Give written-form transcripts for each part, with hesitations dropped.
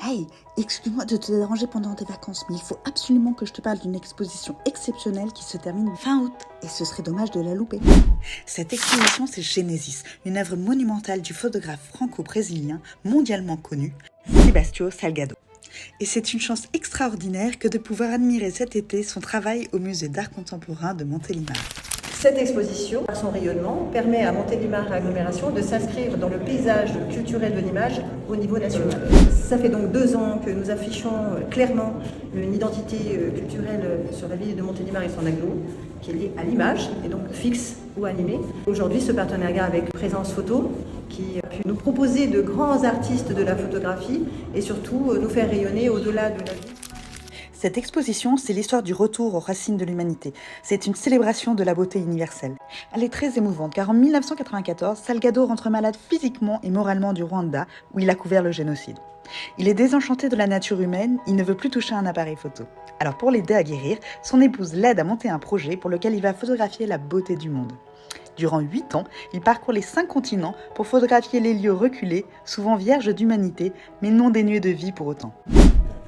Hey, excuse-moi de te déranger pendant tes vacances, mais il faut absolument que je te parle d'une exposition exceptionnelle qui se termine fin août, et ce serait dommage de la louper. Cette exposition, c'est Genesis, une œuvre monumentale du photographe franco-brésilien mondialement connu, Sebastião Salgado. Et c'est une chance extraordinaire que de pouvoir admirer cet été son travail au musée d'art contemporain de Montélimar. Cette exposition, par son rayonnement, permet à Montélimar Agglomération de s'inscrire dans le paysage culturel de l'image au niveau national. Ça fait donc 2 ans que nous affichons clairement une identité culturelle sur la ville de Montélimar et son agglo, qui est liée à l'image, et donc fixe ou animée. Aujourd'hui, ce partenariat avec Présence Photo, qui a pu nous proposer de grands artistes de la photographie et surtout nous faire rayonner au-delà de la ville. Cette exposition, c'est l'histoire du retour aux racines de l'humanité. C'est une célébration de la beauté universelle. Elle est très émouvante car en 1994, Salgado rentre malade physiquement et moralement du Rwanda où il a couvert le génocide. Il est désenchanté de la nature humaine, il ne veut plus toucher un appareil photo. Alors pour l'aider à guérir, son épouse l'aide à monter un projet pour lequel il va photographier la beauté du monde. Durant 8 ans, il parcourt les 5 continents pour photographier les lieux reculés, souvent vierges d'humanité, mais non dénués de vie pour autant.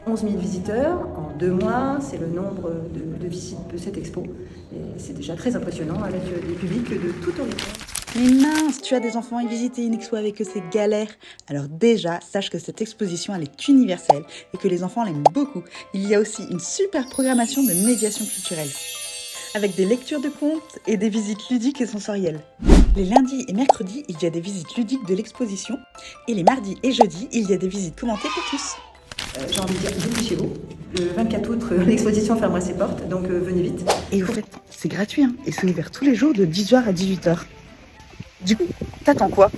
11 000 visiteurs en 2 mois, c'est le nombre de visites de cette expo. Et c'est déjà très impressionnant avec des publics de tout horizon. Mais mince, tu as des enfants et visiter une expo avec eux, c'est galère. Alors déjà, sache que cette exposition, elle est universelle et que les enfants l'aiment beaucoup. Il y a aussi une super programmation de médiation culturelle, avec des lectures de contes et des visites ludiques et sensorielles. Les lundis et mercredis, il y a des visites ludiques de l'exposition. Et les mardis et jeudis, il y a des visites commentées pour tous. J'ai envie de dire, dépêchez-vous. Le 24 août, l'exposition fermera ses portes, donc venez vite. Et au fait, c'est gratuit, et c'est ouvert tous les jours de 10h à 18h. Du coup, t'attends quoi ?